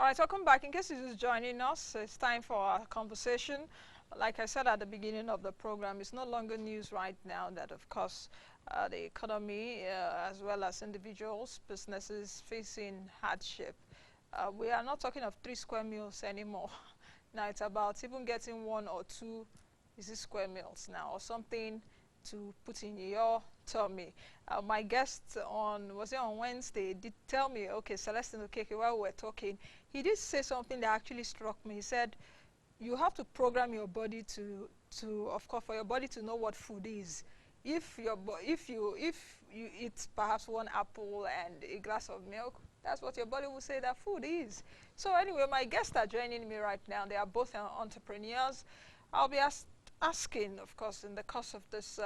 right, welcome back. In case you're just joining us, it's time for our conversation. Like I said at the beginning of the program, it's no longer news right now that, of course, the economy, as well as individuals, businesses facing hardship. We are not talking of 3 square meals anymore. Now it's about even getting 1 or 2 square meals now, or something to put in your tummy. My guest was it on Wednesday, did tell me, okay, Celestine Okeke, while we were talking, he did say something that actually struck me. He said, you have to program your body to of course, for your body to know what food is. If you eat perhaps 1 apple and a glass of milk, that's what your body will say that food is. So anyway, my guests are joining me right now. They are both entrepreneurs. I'll be asking, of course, in the course of this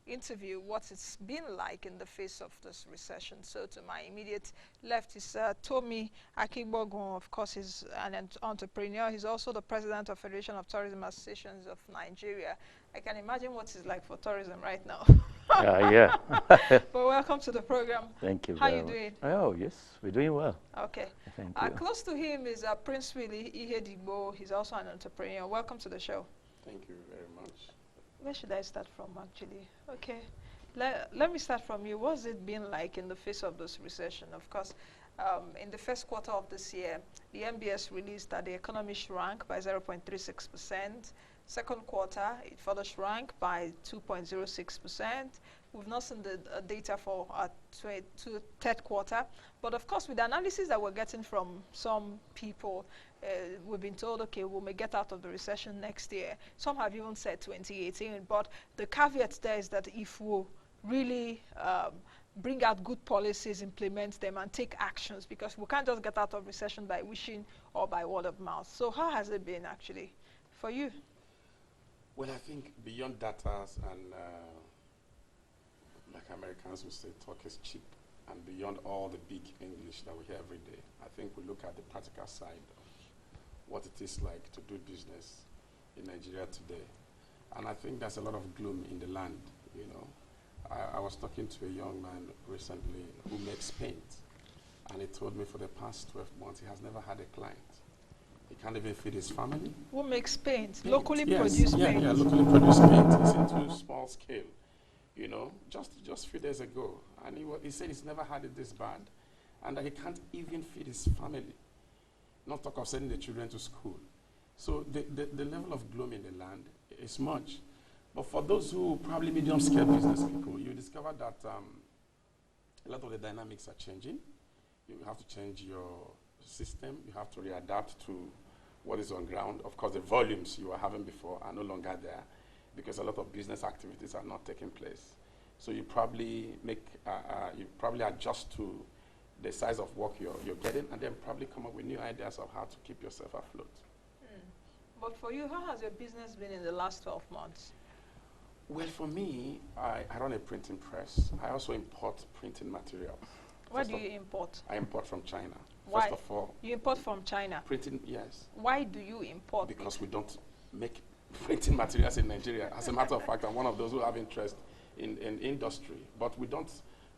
interview, what it's been like in the face of this recession. So to my immediate left is Tomi Akigbogun. Of course, he's an entrepreneur. He's also the president of Federation of Tourism Associations of Nigeria. I can imagine what it's like for tourism right now. Yeah. But welcome to the program. Thank you. How are you doing? Oh, yes, we're doing well. Okay. Thank you. Close to him is Prince Willie Ihedigbo. He's also an entrepreneur. Welcome to the show. Thank you very much. Where should I start from, actually? Okay. Let me start from you. What's it been like in the face of this recession? Of course, in the first quarter of this year, the MBS released that the economy shrank by 0.36%. Second quarter, it further shrank by 2.06%. We've not seen the data for third quarter. But of course, with the analysis that we're getting from some people, we've been told, okay, we may get out of the recession next year. Some have even said 2018. But the caveat there is that if we really bring out good policies, implement them, and take actions, because we can't just get out of recession by wishing or by word of mouth. So how has it been, actually, for you? Well, I think beyond data and like Americans would say, talk is cheap, and beyond all the big English that we hear every day, I think we look at the practical side of what it is like to do business in Nigeria today. And I think there's a lot of gloom in the land, you know. I was talking to a young man recently who makes paint, and he told me for the past 12 months he has never had a client. He can't even feed his family. Who makes paint? Paint. Locally Yes, produced paint? Yeah, locally produced paint. It's into small scale, you know, just a few days ago. And he said he's never had it this bad, and that he can't even feed his family, not talk of sending the children to school. So the level of gloom in the land is much. But for those who probably medium-scale business people, you discover that a lot of the dynamics are changing. You have to change your system. You have to readapt to what is on ground. Of course, the volumes you were having before are no longer there because a lot of business activities are not taking place. So you probably adjust to the size of work you're getting, and then probably come up with new ideas of how to keep yourself afloat. But for you, how has your business been in the last 12 months? Well, for me, I run a printing press. I also import printing materials. Where do you import? I import from China. Why? First of all, You import from China. printing, yes. Why do you import? Because we don't make printing materials in Nigeria. As a matter of fact, I'm one of those who have interest in industry, but we don't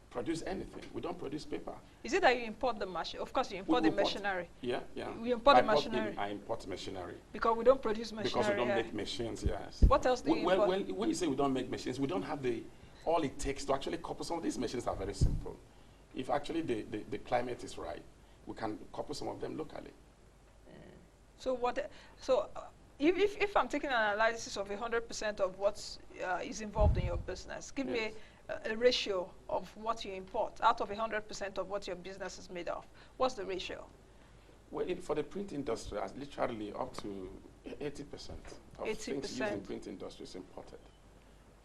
produce anything. We don't produce paper. Is it that you import the machine? Of course, you import the machinery. Yeah. We import the machinery. I import machinery. Because we don't produce machinery. Because we don't here. make machines, yes. What else do you import? Well, when you say we don't make machines, we don't have all it takes to actually couple. Some of these machines are very simple. If actually the climate is right, we can couple some of them locally. If I'm taking an analysis of 100% of what is involved in your business, give me a ratio of what you import out of 100% of what your business is made of. What's the ratio? Well, for the print industry, literally up to 80% of things used in print industry is imported.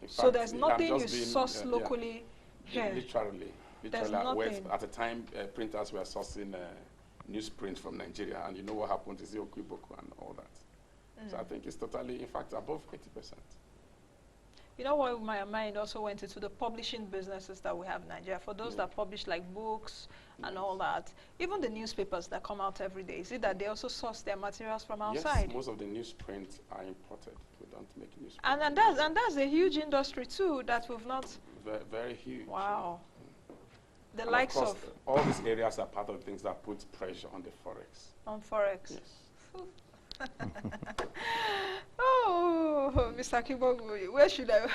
In so fact, there's nothing you source locally here? Literally. There's nothing. At the time, printers were sourcing newsprint from Nigeria, and you know what happened to Okwiboku and all that. So I think it's totally, in fact, above 80%. You know what, my mind also went into the publishing businesses that we have in Nigeria. For those that publish like books and all that, even the newspapers that come out every day, is it that they also source their materials from outside? Yes, most of the newsprint are imported. We don't make newsprint. And that's a huge industry too that we've not... Very, very huge. Wow. The And likes of course, of all these areas are part of the things that put pressure on the forex. on forex. Yes. Oh, Mr. Kibo, where should I?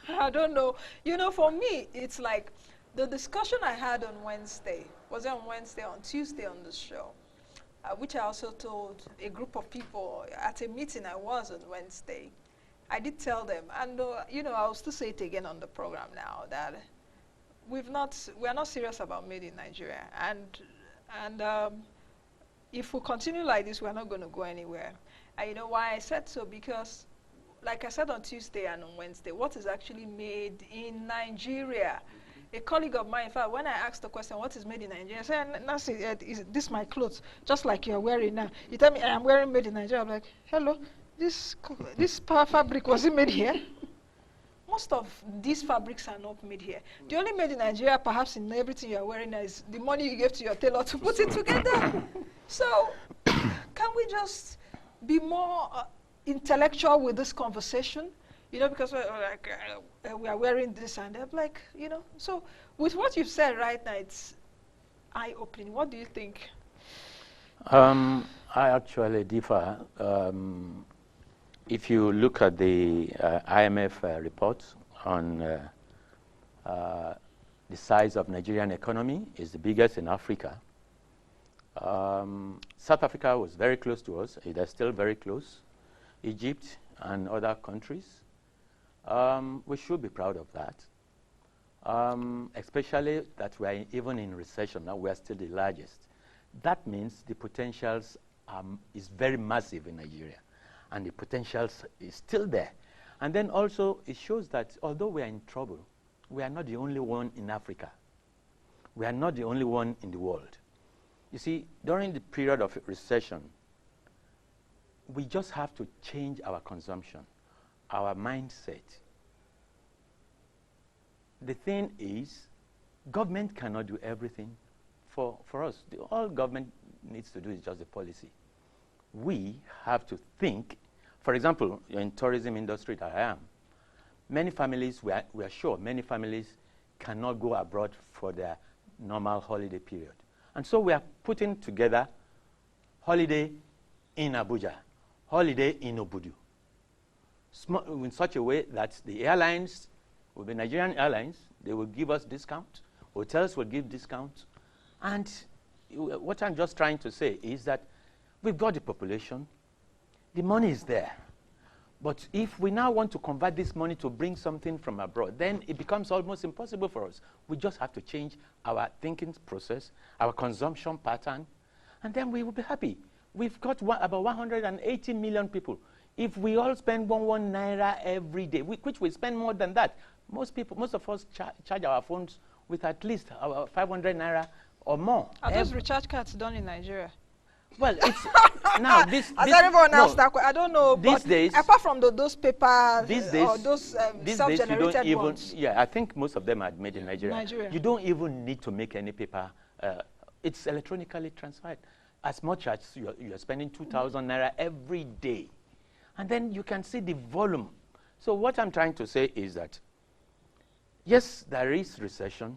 I don't know. You know, for me, it's like the discussion I had on Wednesday. Was it on Wednesday? On Tuesday on the show, which I also told a group of people at a meeting I was on Wednesday. I did tell them, and you know, I'll still say it again on the program now that we're not serious about made in Nigeria, and if we continue like this, we're not going to go anywhere. And you know why I said so? Because, like I said on Tuesday and on Wednesday, what is actually made in Nigeria? A colleague of mine, in fact, when I asked the question, what is made in Nigeria? I said, Nancy, is this my clothes? Just like you're wearing now. You tell me I'm wearing made in Nigeria. I'm like, hello, this fabric, was it made here? Most of these fabrics are not made here. The only made in Nigeria, perhaps in everything you're wearing, is the money you gave to your tailor to put it together. So, can we just be more intellectual with this conversation? You know, because we are wearing this and that. Like, you know, so with what you've said right now, it's eye-opening. What do you think? I actually differ. If you look at the IMF report on the size of Nigerian economy, is the biggest in Africa. South Africa was very close to us. It is still very close. Egypt and other countries. We should be proud of that. Especially that we are even in recession now. We are still the largest. That means the potentials is very massive in Nigeria, and the potentials is still there. And then also it shows that although we are in trouble, we are not the only one in Africa. We are not the only one in the world. You see, during the period of recession, we just have to change our consumption, our mindset. The thing is, government cannot do everything for us. All government needs to do is just the policy. We have to think. For example, in tourism industry that I am, many families, we are sure many families cannot go abroad for their normal holiday period. And so we are putting together holiday in Abuja, holiday in Obudu, in such a way that the airlines, will be Nigerian airlines, they will give us discount, hotels will give discounts. And what I'm just trying to say is that we've got the population, the money is there. But if we now want to convert this money to bring something from abroad, then it becomes almost impossible for us. We just have to change our thinking process, our consumption pattern, and then we will be happy. We've got about 180 million people. If we all spend one naira every day, which we spend more than that, most of us charge our phones with at least 500 naira or more. Are those recharge cards done in Nigeria? Well, it's now this. Has anyone else that? I don't know. These days, apart from those paper these days, or those self-generated ones. Yeah, I think most of them are made in Nigeria. You don't even need to make any paper. It's electronically transferred. As much as you're spending 2,000 naira every day, and then you can see the volume. So what I'm trying to say is that yes, there is recession,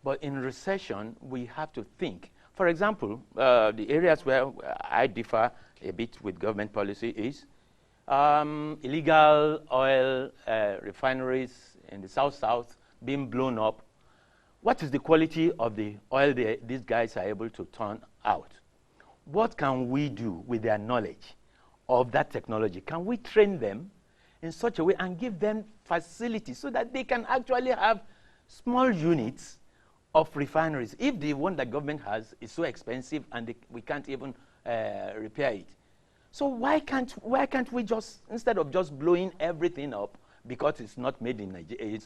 but in recession we have to think. For example, the areas where I differ a bit with government policy is illegal oil refineries in the south being blown up. What is the quality of the oil these guys are able to turn out? What can we do with their knowledge of that technology? Can we train them in such a way and give them facilities so that they can actually have small units of refineries? If the one that government has is so expensive and we can't even repair it. So why can't we just, instead of just blowing everything up because it's not made in Nigeria,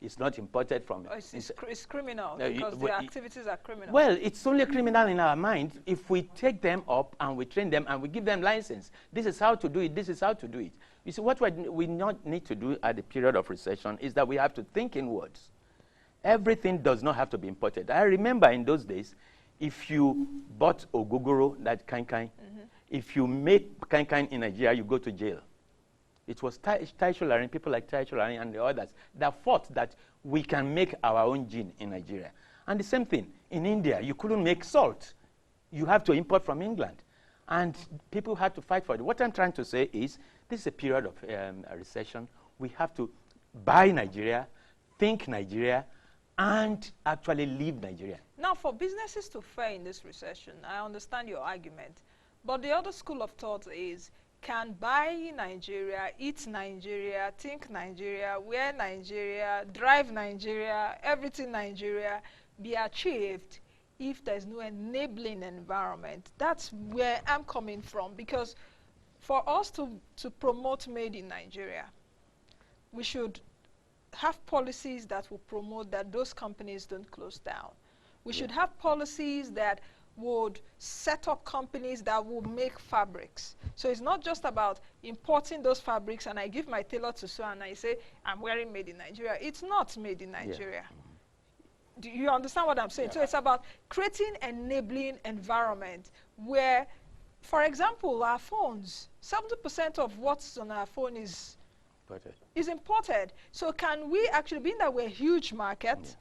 it's not imported from. It's criminal because the activities are criminal. Well, it's only criminal in our mind if we take them up and we train them and we give them license. This is how to do it. This is how to do it. You see, what we not need to do at the period of recession is that we have to think inwards. Everything does not have to be imported. I remember in those days, if you bought ogogoro, that kankan, if you make kankan in Nigeria, you go to jail. It was Tai people like Tai and the others that fought that we can make our own gin in Nigeria. And the same thing, in India, you couldn't make salt. You have to import from England. And people had to fight for it. What I'm trying to say is, this is a period of a recession. We have to buy Nigeria, think Nigeria, and actually leave Nigeria. Now, for businesses to fare in this recession, I understand your argument. But the other school of thought is, can buy Nigeria, eat Nigeria, think Nigeria, wear Nigeria, drive Nigeria, everything Nigeria be achieved if there's no enabling environment? That's where I'm coming from, because for us to promote made in Nigeria, we should have policies that will promote that those companies don't close down. We should have policies that would set up companies that will make fabrics. So it's not just about importing those fabrics and I give my tailor to sew and I say, I'm wearing made in Nigeria. It's not made in Nigeria. Yeah. Do you understand what I'm saying? Yeah. So it's about creating enabling environment where, for example, our phones, 70% of what's on our phone is imported. So can we actually, being that we're a huge market,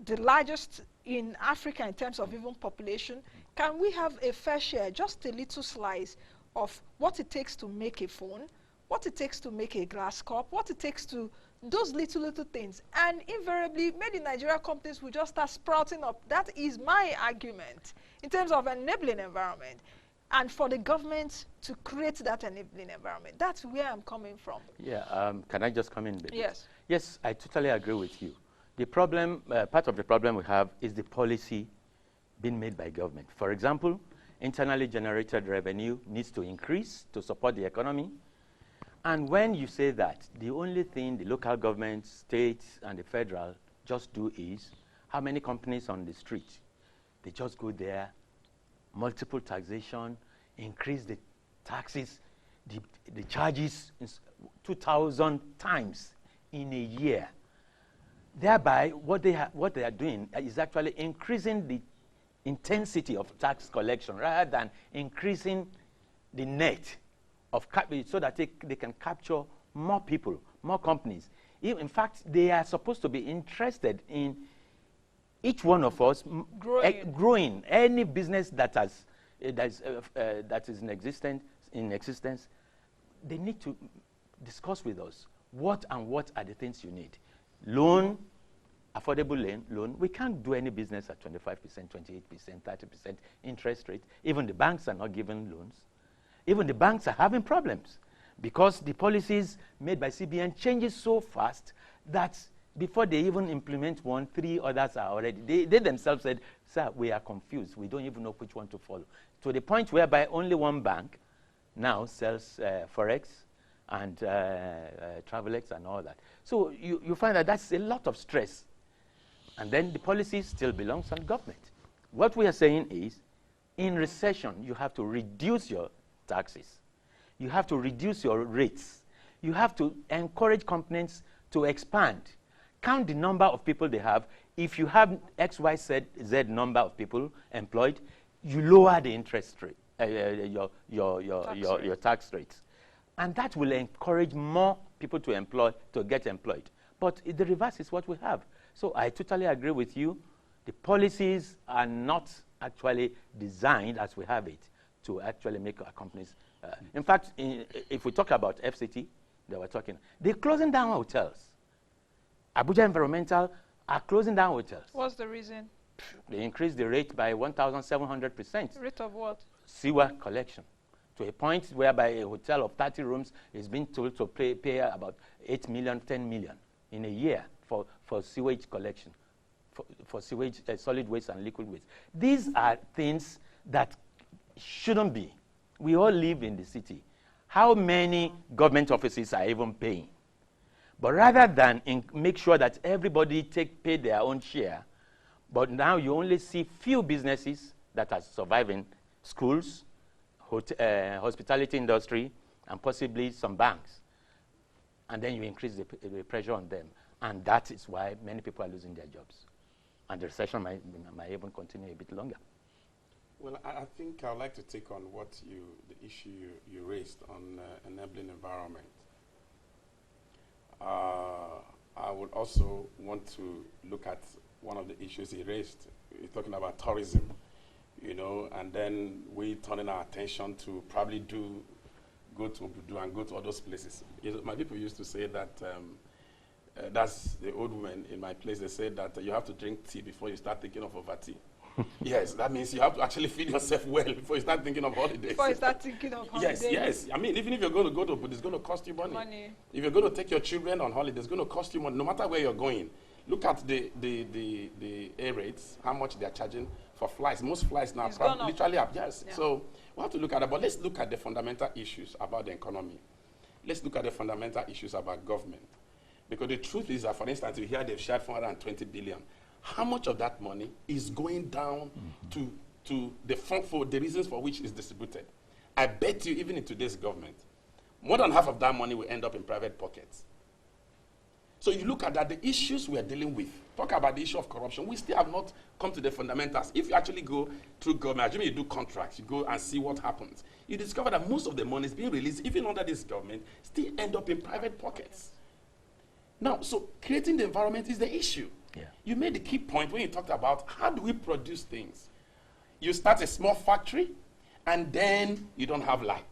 the largest in Africa in terms of even population, can we have a fair share, just a little slice of what it takes to make a phone, what it takes to make a glass cup, what it takes to those little things? And invariably, made in Nigeria companies will just start sprouting up. That is my argument in terms of enabling environment. And for the government to create that enabling environment. That's where I'm coming from. Yeah, can I just come in, baby? Yes. Yes, I totally agree with you. The problem, part of the problem we have is the policy being made by government. For example, internally generated revenue needs to increase to support the economy. And when you say that, the only thing the local government, states, and the federal just do is, how many companies on the street? They just go there, multiple taxation, increase the taxes, the charges 2,000 times in a year. Thereby, what they are doing is actually increasing the intensity of tax collection rather than increasing the net of so that they can capture more people, more companies. In fact, they are supposed to be interested in each one of us growing. Any business that is in existence, they need to discuss with us what are the things you need. Loan, affordable loan. We can't do any business at 25%, 28%, 30% interest rate. Even the banks are not giving loans. Even the banks are having problems because the policies made by CBN changes so fast that before they even implement one, 3 others are already. They themselves said, sir, we are confused. We don't even know which one to follow. To the point whereby only one bank now sells Forex and Travelex and all that. So you find that that's a lot of stress. And then the policy still belongs on government. What we are saying is, in recession, you have to reduce your taxes. You have to reduce your rates. You have to encourage companies to expand. Count the number of people they have. If you have X, Y, Z number of people employed, you lower the interest rate, your tax rates. And that will encourage more people to get employed. But the reverse is what we have. So I totally agree with you. The policies are not actually designed as we have it to actually make our companies. In fact, if we talk about FCT, they're closing down hotels. Abuja Environmental are closing down hotels. What's the reason? They increased the rate by 1,700%. Rate of what? Sewer collection. To a point whereby a hotel of 30 rooms is being told to pay about 8 million, 10 million in a year for sewage collection, for sewage, solid waste and liquid waste. These are things that shouldn't be. We all live in the city. How many government offices are even paying? But rather than make sure that everybody pay their own share, but now you only see few businesses that are surviving, schools, hospitality industry, and possibly some banks. And then you increase the pressure on them. And that is why many people are losing their jobs. And the recession might even continue a bit longer. Well, I think I'd like to take on the issue you raised on enabling environment. I would also want to look at one of the issues he raised. He's talking about tourism, you know, and then we turning our attention to probably go to all those places. You know, my people used to say that, that's the old women in my place, they said that you have to drink tea before you start thinking of over tea. Yes, that means you have to actually feed yourself well before you start thinking of holidays. Before you start thinking of holidays. Yes. I mean, even if you're going to go to, but it's going to cost you money. If you're going to take your children on holiday, it's going to cost you money, no matter where you're going. Look at the air rates, how much they're charging for flights. Most flights now are literally up. Yes. Yeah. So we have to look at it. But let's look at the fundamental issues about the economy. Let's look at the fundamental issues about government. Because the truth is that, for instance, you hear they've shared 420 billion. How much of that money is going down to the fund for the reasons for which it's distributed? I bet you, even in today's government, more than half of that money will end up in private pockets. So you look at that, the issues we are dealing with, talk about the issue of corruption, we still have not come to the fundamentals. If you actually go through government, assuming you do contracts, you go and see what happens, you discover that most of the money is being released, even under this government, still end up in private pockets. Now, so creating the environment is the issue. Yeah. You made the key point when you talked about how do we produce things. You start a small factory, and then you don't have light.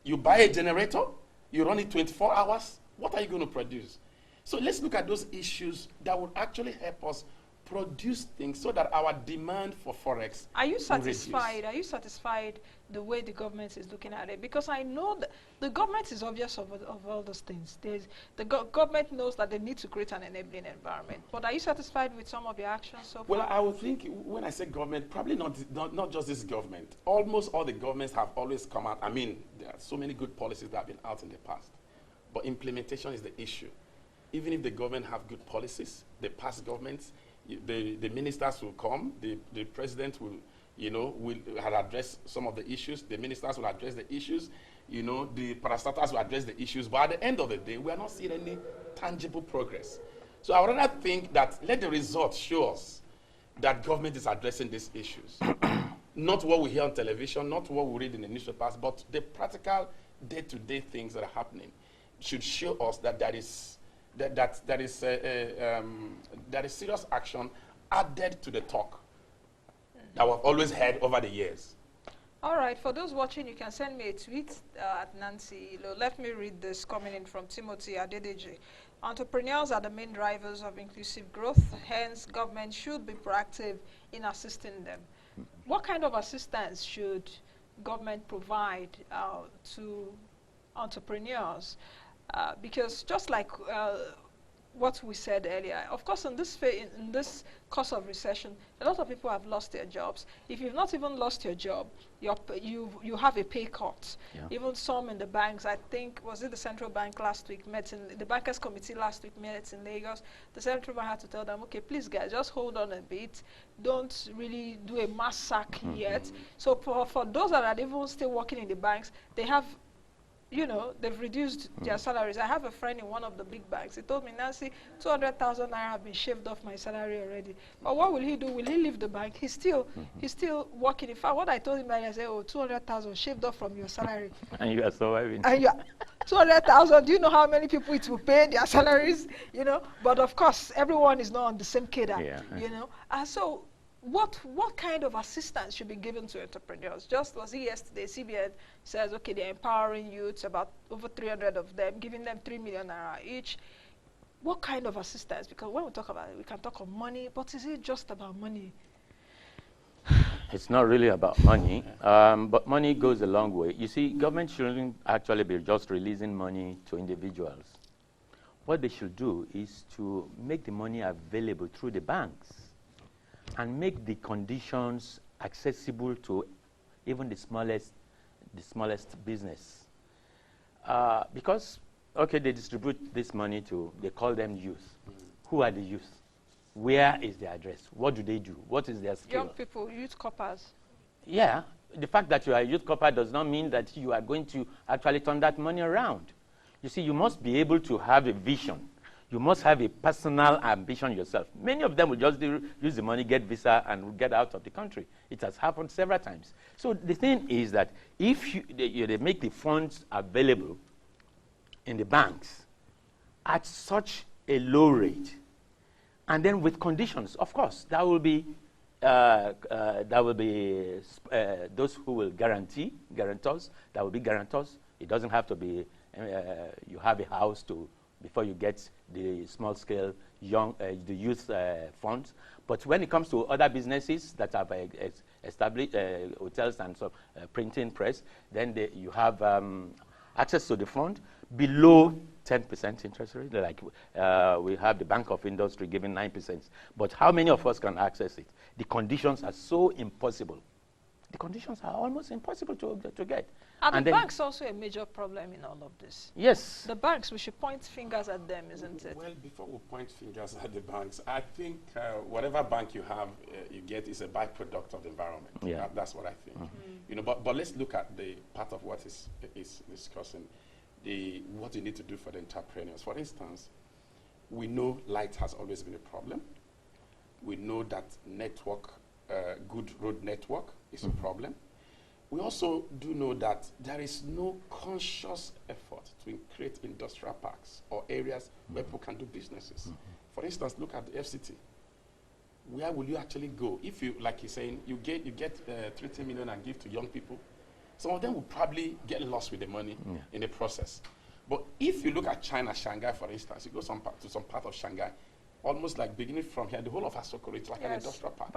You buy a generator, you run it 24 hours, what are you going to produce? So let's look at those issues that would actually help us produce things so that our demand for forex Are you satisfied? Are you satisfied the way the government is looking at it? Because I know that the government is obvious of all those things. The government knows that they need to create an enabling environment. But are you satisfied with some of the actions so far? Well, I would think when I say government, probably not just this government. Almost all the governments have always come out. I mean, there are so many good policies that have been out in the past. But implementation is the issue. Even if the government have good policies, the past governments, the ministers will come, the president will, will address some of the issues, the ministers will address the issues, the parastatals will address the issues, but at the end of the day, we are not seeing any tangible progress. So I would rather think that let the results show us that government is addressing these issues. Not what we hear on television, not what we read in the newspapers, but the practical day-to-day things that are happening should show us that there is serious action added to the talk that we've always heard over the years. All right, for those watching, you can send me a tweet at Nancy. Let me read this coming in from Timothy Adedeji. Entrepreneurs are the main drivers of inclusive growth, hence government should be proactive in assisting them. What kind of assistance should government provide to entrepreneurs? Because just like what we said earlier, of course, in this course of recession, a lot of people have lost their jobs. If you've not even lost your job, you have a pay cut. Yeah. Even some in the banks, I think, was it the central bank last week met in the bankers committee last week met in Lagos. The central bank had to tell them, okay, please guys, just hold on a bit. Don't really do a mass sack yet. So for those that are even still working in the banks, they have, they've reduced their salaries. I have a friend in one of the big banks. He told me, Nancy, 200,000 naira have been shaved off my salary already. But what will he do? Will he leave the bank? He's still working. In fact, what I told him, I said, 200,000 shaved off from your salary. And you are surviving. And 200,000, do you know how many people it will pay their salaries? But of course, everyone is not on the same cadre, And so, what kind of assistance should be given to entrepreneurs? Just was it yesterday, CBN says, okay, they're empowering youths, about over 300 of them, giving them 3 million naira each. What kind of assistance? Because when we talk about it, we can talk of money, but is it just about money? It's not really about money, but money goes a long way. You see, government shouldn't actually be just releasing money to individuals. What they should do is to make the money available through the banks and make the conditions accessible to even the smallest business. Because, okay, they distribute this money they call them youth. Who are the youth? Where is their address? What do they do? What is their skill? Young people, youth corpers. Yeah, the fact that you are a youth corper does not mean that you are going to actually turn that money around. You see, you must be able to have a vision. You must have a personal ambition yourself. Many of them will just use the money, get visa, and get out of the country. It has happened several times. So the thing is that if they make the funds available in the banks at such a low rate, And then with conditions, of course, that will be those who will guarantors. That will be guarantors. It doesn't have to be you have a house before you get the small scale the youth funds. But when it comes to other businesses that have established hotels and so printing press, then you have access to the fund below 10% interest rate. Like we have the Bank of Industry giving 9%. But how many of us can access it? The conditions are so impossible. The conditions are almost impossible to get. And the banks also a major problem in all of this. Yes. The banks, we should point fingers at them, isn't it? Well, before we point fingers at the banks, I think whatever bank you have, you get is a byproduct of the environment. Yeah. That's what I think. You know, but let's look at the part of what is discussing, what you need to do for the entrepreneurs. For instance, we know light has always been a problem. We know that good road network is a problem. We also do know that there is no conscious effort to create industrial parks or areas where people can do businesses. For instance, look at the FCT. Where will you actually go? If you, like you're saying, you get 30 million and give to young people, some of them will probably get lost with the money in the process. But if you look at China, Shanghai, for instance, you go to some part of Shanghai, almost like beginning from here, the whole of Asokoro, it's like an industrial park.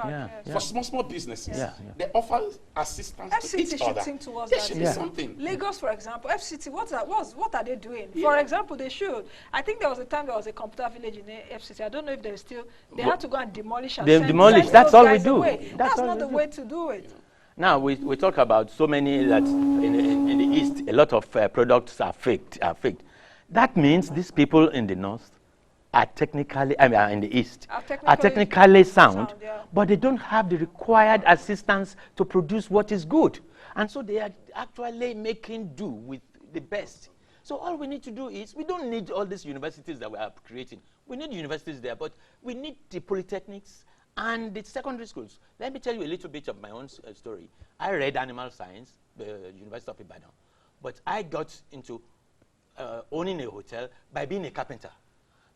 For small businesses, they offer assistance to each other. Should think towards There that. should be something. Lagos, for example, FCT, what are they doing? For example, they should. I think there was a time there was a computer village in FCT. I don't know if there's still. They had to go and demolish. And demolish. That's all we do. That's not the way to do it. Now we talk about so many that in the East, a lot of products are faked. That means these people in the North are technically, in the East, are technically sound, but they don't have the required assistance to produce what is good. And so they are actually making do with the best. So all we need to do is, we don't need all these universities that we are creating. We need universities there, but we need the polytechnics and the secondary schools. Let me tell you a little bit of my own story. I read animal science, the University of Ibadan, but I got into owning a hotel by being a carpenter.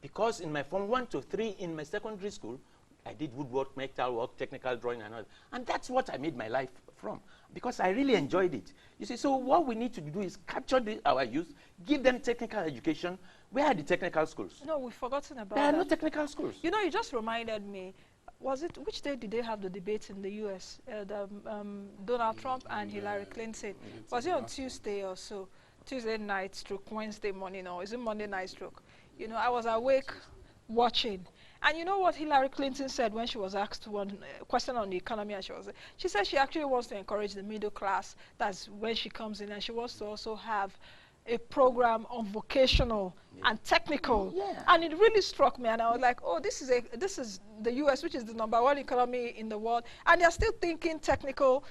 Because in my Form 1 to 3 in my secondary school, I did woodwork, metal work, technical drawing and all. And that's what I made my life from, because I really enjoyed it. You see, so what we need to do is capture our youth, give them technical education. Where are the technical schools? No, we've forgotten about There are that. no technical schools. You know, you just reminded me. Which day did they have the debate in the U.S.? Donald Trump and Hillary Clinton. Was it on Tuesday or so? Tuesday night stroke, Wednesday morning, or is it Monday night stroke? You know, I was awake watching. And you know what Hillary Clinton said when she was asked one question on the economy? And she said she actually wants to encourage the middle class. That's when she comes in. And she wants to also have a program on vocational and technical. And it really struck me. And I was like, oh, this is the U.S., which is the #1 economy in the world. And they're still thinking technical.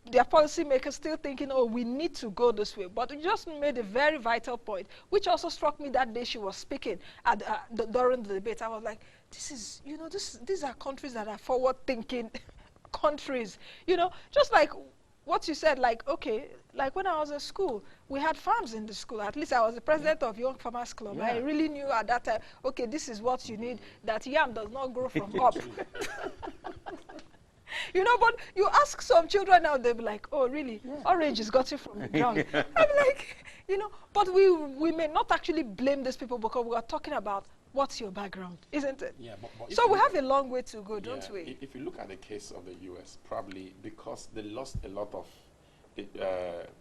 Their policymakers still thinking, oh, we need to go this way. But you just made a very vital point, which also struck me that day she was speaking during the debate. I was like, these are countries that are forward-thinking countries. You know, just like what you said, like, okay, like when I was in school, we had farms in the school. At least I was the president of Young Farmers Club. I really knew at that time, okay, this is what you need, that yam does not grow from up. You know, but you ask some children now, they'll be like, oh, really? Oranges got it from the ground. I'm like, you know, but we may not actually blame these people because we are talking about what's your background, isn't it? Yeah, but so we have a long way to go, don't we? If you look at the case of the U.S., probably because they lost a lot of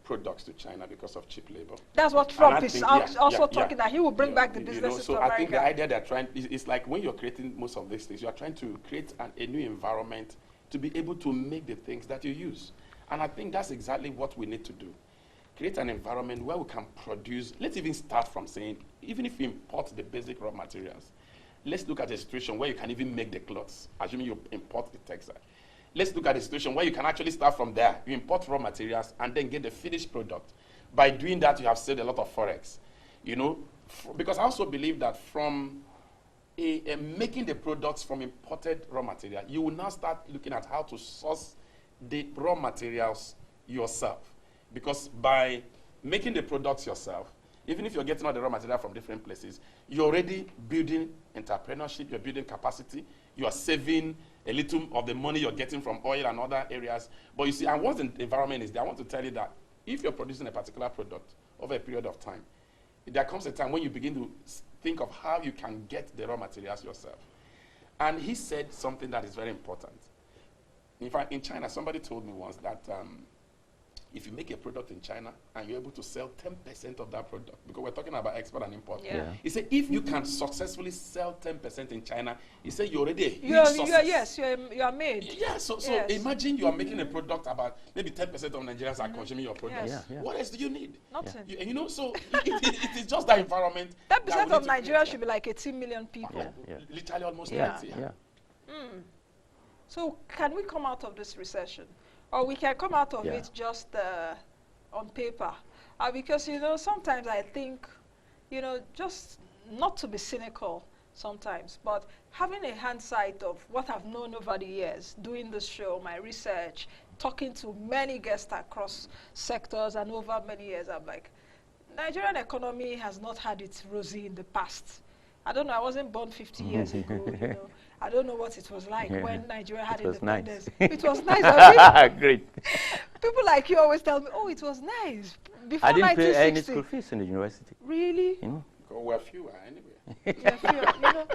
products to China because of cheap labor. That's what Trump is also talking that he will bring back the businesses so to America. America. I think the idea they're trying, it's like when you're creating most of these things, you are trying to create a new environment to be able to make the things that you use. And I think that's exactly what we need to do. Create an environment where we can produce. Let's even start from saying, even if you import the basic raw materials, let's look at a situation where you can even make the clothes, assuming you import the textile. Let's look at a situation where you can actually start from there. You import raw materials and then get the finished product. By doing that, you have saved a lot of forex. You know, because I also believe that from making the products from imported raw material, you will now start looking at how to source the raw materials yourself. Because by making the products yourself, even if you're getting all the raw material from different places, you're already building entrepreneurship, you're building capacity, you are saving a little of the money you're getting from oil and other areas. But you see, and once the environment is there, I want to tell you that if you're producing a particular product over a period of time, there comes a time when you begin to think of how you can get the raw materials yourself. And he said something that is very important. In fact, in China, somebody told me once that if you make a product in China and you're able to sell 10% of that product, because we're talking about export and import. Yeah. He said if you can successfully sell 10% in China, he said you're already a huge success. You are made. Yeah, so imagine you are making a product about maybe 10% of Nigerians are consuming your product. Yes. Yeah. What else do you need? Nothing. You know, so it is just that environment. 10% of Nigeria should be like 18 million people. Yeah. Literally almost Yeah. 20. Yeah. So can we come out of this recession? Or we can come out of Yeah. it just on paper? Because, you know, sometimes I think, you know, just not to be cynical sometimes, but having a hindsight of what I've known over the years, doing this show, my research, talking to many guests across sectors and over many years, I'm like, Nigerian economy has not had its rosy in the past. I don't know, I wasn't born 50 years ago, you know. I don't know what it was like when Nigeria had independence. Nice. It was nice. I mean, Great. people like you always tell me, oh, it was nice. Before I didn't pay any 1960. school fees in the university. Really? You know? We're fewer anyway. Yeah, fear, you know.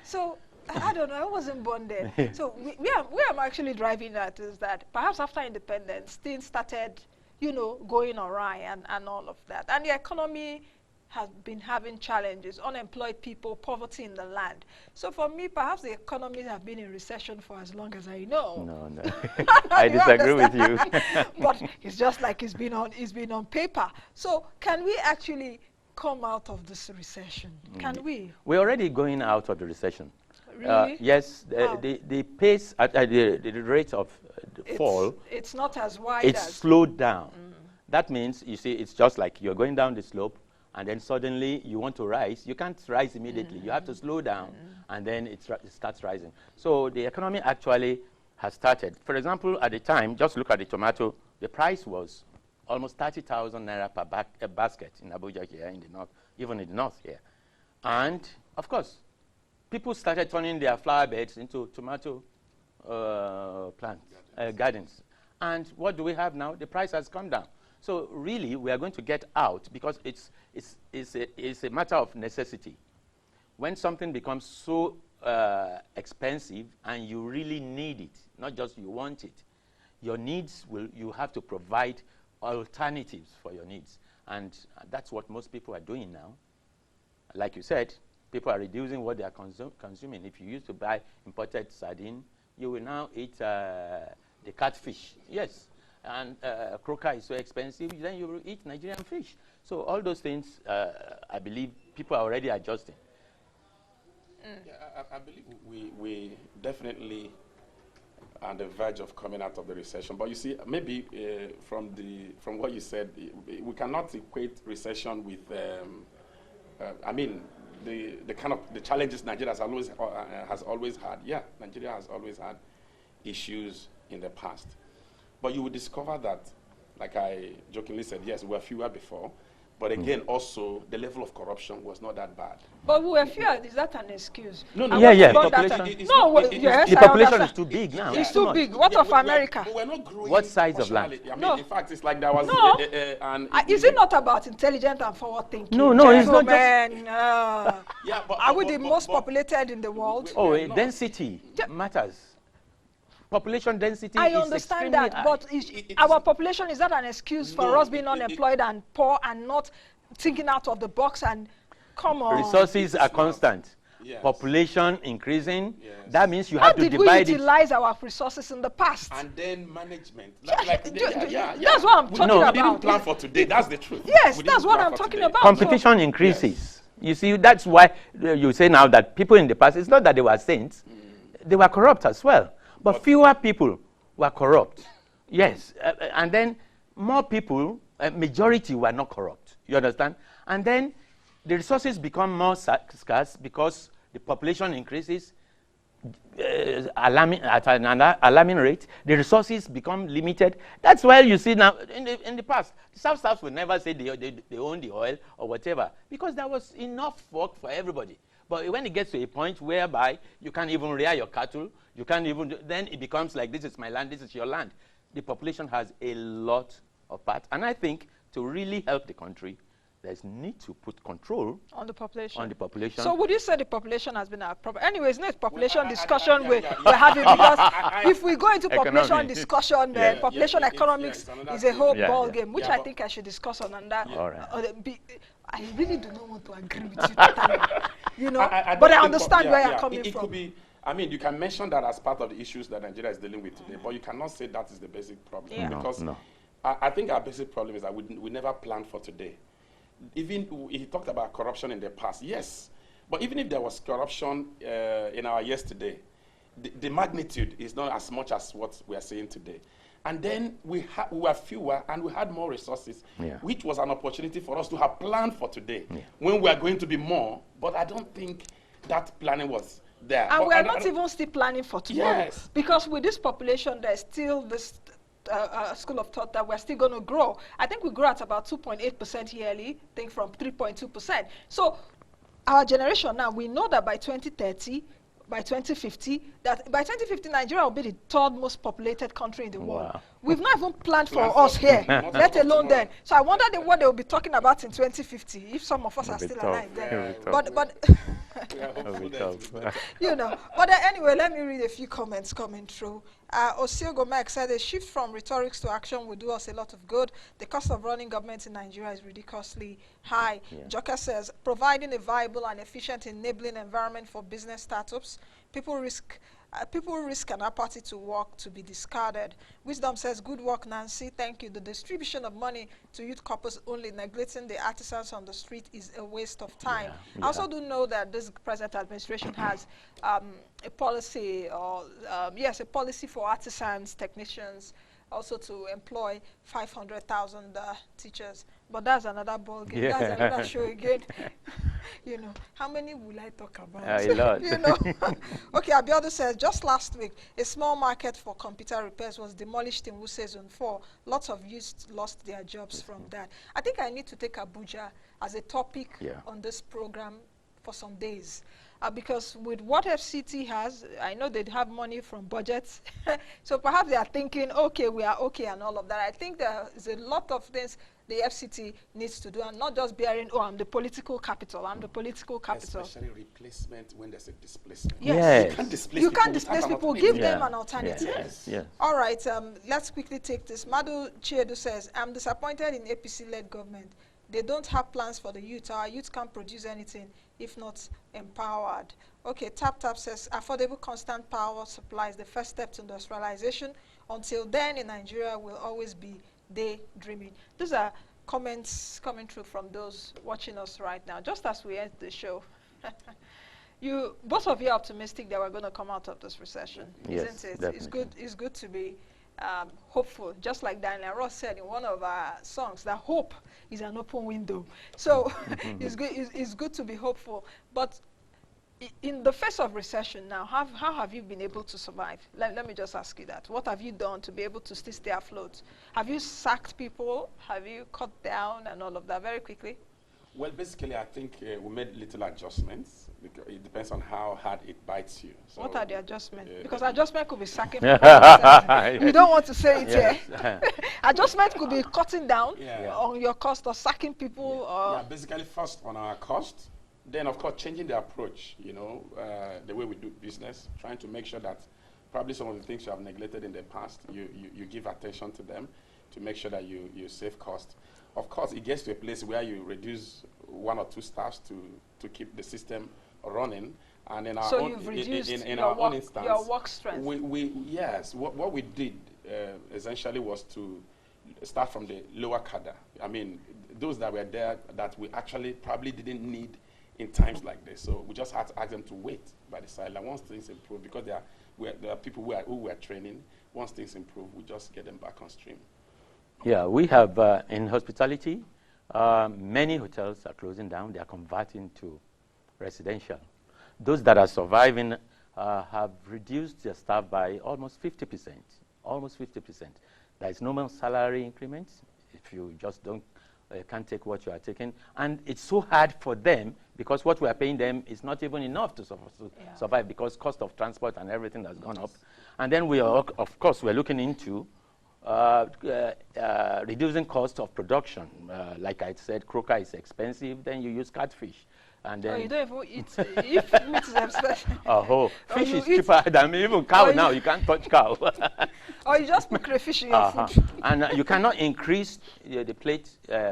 So, I don't know, I wasn't born there. So, where I'm actually driving at is that perhaps after independence, things started, you know, going awry and all of that. And the economy has been having challenges, unemployed people, poverty in the land. So for me, perhaps the economies have been in recession for as long as I know. No. I disagree with you. But it's just like it's been on paper. So can we actually come out of this recession? Can we? We're already going out of the recession. Really? Yes, How? the pace, the rate of fall, It's not as wide it's as... slowed down. That means, you see, it's just like you're going down the slope, and then suddenly you want to rise. You can't rise immediately. You have to slow down, and then it starts rising. So the economy actually has started. For example, at the time, just look at the tomato. The price was almost 30,000 naira per basket in Abuja here in the north, even in the north here. And, of course, people started turning their flower beds into tomato gardens. And what do we have now? The price has come down. So really, we are going to get out because it's a matter of necessity. When something becomes so expensive and you really need it, not just you want it, your needs you have to provide alternatives for your needs. And that's what most people are doing now. Like you said, people are reducing what they are consuming. If you used to buy imported sardine, you will now eat the catfish. Yes. And croaker is so expensive, then you will eat Nigerian fish. So all those things, I believe people are already adjusting. Yeah, I believe we definitely are on the verge of coming out of the recession. But you see, maybe from what you said, we cannot equate recession with, I mean, the kind of the challenges Nigeria has always had. Yeah, Nigeria has always had issues in the past. But you will discover that, like I jokingly said, yes, we were fewer before. But again, also, the level of corruption was not that bad. But we were fewer. Is that an excuse? No. Yeah. The population is too big now. It's too big. What of America? We're not growing. What size of land? I mean, No. in fact, it's like there was... Is it not about intelligent and forward thinking? No, it's not just... Yeah, but, are we the most populated in the world? Density matters. Population density I is understand extremely that, high. but our population, is that an excuse for us being unemployed and poor and not thinking out of the box and come on? Resources are constant. Yes. Population increasing. Yes. That means you How have to did we divide it. utilize our resources in the past? And then management. That's what I'm talking about. We didn't plan for today. That's the truth. Yes, that's what I'm talking about. Competition increases. You see, that's why you say now that people in the past, it's not that they were saints. They were corrupt as well. But fewer people were corrupt. Yes. And then more people, majority were not corrupt. You understand? And then the resources become more scarce because the population increases. at an alarming rate. The resources become limited. That's why you see now, in the past, the South would never say they own the oil or whatever, because there was enough work for everybody. But when it gets to a point whereby you can't even rear your cattle, you can't even, then it becomes like, this is my land, this is your land. The population has a lot of part. And I think to really help the country, there's need to put control on the population. So would you say the population has been a problem? Anyway, it's not population discussion we're having, because if we go into population discussion, then population economics is a whole ball game, which I think I should discuss on that. I really do not want to agree with you totally, you know, but I understand where you're coming from. Could be, I mean, you can mention that as part of the issues that Nigeria is dealing with today, but you cannot say that is the basic problem. Because I think our basic problem is that we never planned for today. Even he talked about corruption in the past, yes, but even if there was corruption in our yesterday, the magnitude is not as much as what we are seeing today. And then we were fewer and we had more resources, which was an opportunity for us to have planned for today, when we are going to be more. But I don't think that planning was there. And we are not even still planning for tomorrow, because with this population, there's still this school of thought that we're still going to grow. I think we grow at about 2.8% yearly, I think from 3.2%. So our generation now, we know that by 2030, by 2050, Nigeria will be the third most populated country in the world. We've not even planned for us here, let alone then. So I wonder what they will be talking about in 2050, if some of us are still alive then. You know, but anyway, let me read a few comments coming through. Osiogo Mike said, a shift from rhetorics to action will do us a lot of good. The cost of running government in Nigeria is ridiculously high. Joker says, providing a viable and efficient enabling environment for business startups, people risk an apathy to work to be discarded. Wisdom says, good work, Nancy. Thank you. The distribution of money to youth corpus only, neglecting the artisans on the street, is a waste of time. I also do know that this present administration has a policy, or a policy for artisans, technicians, also to employ 500,000 teachers. But that's another ball game. That's another show again. You know, how many will I talk about? A lot. You know. Okay, Abiodun says, just last week, a small market for computer repairs was demolished in Wuse Zone 4. Lots of youths lost their jobs from that. I think I need to take Abuja as a topic on this program for some days. Because with what FCT has, I know they have money from budgets. So perhaps they are thinking, okay, we are okay and all of that. I think there is a lot of things the FCT needs to do, and not just bearing, oh, I'm the political capital, I'm the political capital. Especially replacement when there's a displacement. Yes. You can't displace people. Give them an alternative. Yes. All right, let's quickly take this. Madu Chiedu says, I'm disappointed in APC-led government. They don't have plans for the youth. Our youth can't produce anything if not empowered. Okay, Tap says, affordable constant power supply is the first step to industrialization. Until then, in Nigeria, will always be daydreaming. These are comments coming through from those watching us right now, just as we end the show. Both of you are optimistic that we're going to come out of this recession, isn't it? Definitely. It's good to be hopeful, just like Daniel Ross said in one of our songs, that hope is an open window. So it's good to be hopeful. But in the face of recession now, how have you been able to survive? Let me just ask you that. What have you done to be able to still stay afloat? Have you sacked people? Have you cut down and all of that? Very quickly. Well, basically, I think we made little adjustments. Because it depends on how hard it bites you. So what are the adjustments? Because adjustment could be sacking people. You don't want to say it here. Adjustment could be cutting down on your cost, or sacking people. Or basically first on our cost. Then, of course, changing the approach, you know, the way we do business, trying to make sure that probably some of the things you have neglected in the past, you give attention to them to make sure that you save cost. Of course, it gets to a place where you reduce 1 or 2 staffs to keep the system running. And in our own, you've reduced in our own instance, your work strength. What we did essentially was to start from the lower cadre. I mean, those that were there that we actually probably didn't need in times like this. So we just had to ask them to wait by the sideline. Once things improve, because there are people who were training, once things improve, we just get them back on stream. Yeah, we have, in hospitality, many hotels are closing down. They are converting to residential. Those that are surviving have reduced their staff by almost 50%. Almost 50%. There is no more salary increments if you just can't take what you are taking. And it's so hard for them because what we are paying them is not even enough to survive because cost of transport and everything has gone up. And then we are, of course, we're looking into reducing cost of production. Like I said, croaker is expensive, then you use catfish. And then you don't even eat if meat is expensive. Oh, fish is cheaper than even cow now. You can't touch cow. Or you just put crayfish in your food. And you cannot increase the plate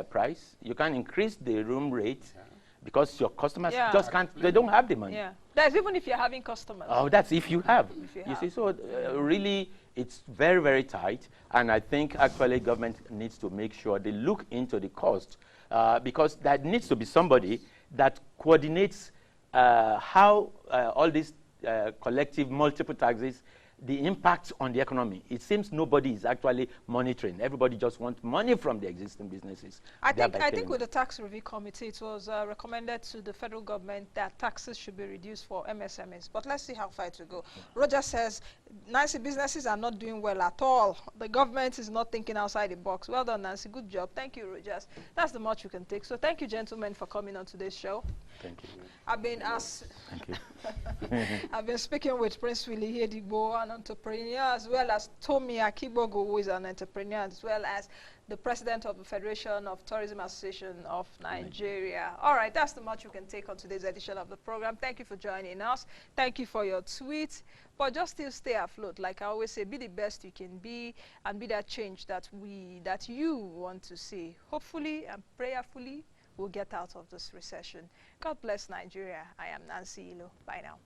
price. You can't increase the room rate because your customers just can't. They don't have the money. Yeah, that's even if you're having customers. Oh, that's if you have. You see, so really, it's very, very tight. And I think actually government needs to make sure they look into the cost because there needs to be somebody that coordinates how all these collective multiple taxes, the impact on the economy. It seems nobody is actually monitoring. Everybody just wants money from the existing businesses. I think with the tax review committee, it was recommended to the federal government that taxes should be reduced for MSMEs. But let's see how far it will go. Roger says, Nancy, businesses are not doing well at all. The government is not thinking outside the box. Well done, Nancy. Good job. Thank you, Rogers. That's the much you can take. So thank you, gentlemen, for coming on today's show. Thank you. I've been asked. Thank you. I've been speaking with Prince Willie Hedigbo, an entrepreneur, as well as Tomi Akibogo, who is an entrepreneur, as well as the president of the Federation of Tourism Association of Nigeria. All right, that's the much you can take on today's edition of the program. Thank you for joining us. Thank you for your tweets. But just still stay afloat. Like I always say, be the best you can be and be that change that you want to see. Hopefully and prayerfully, we'll get out of this recession. God bless Nigeria. I am Nancy Ilo. Bye now.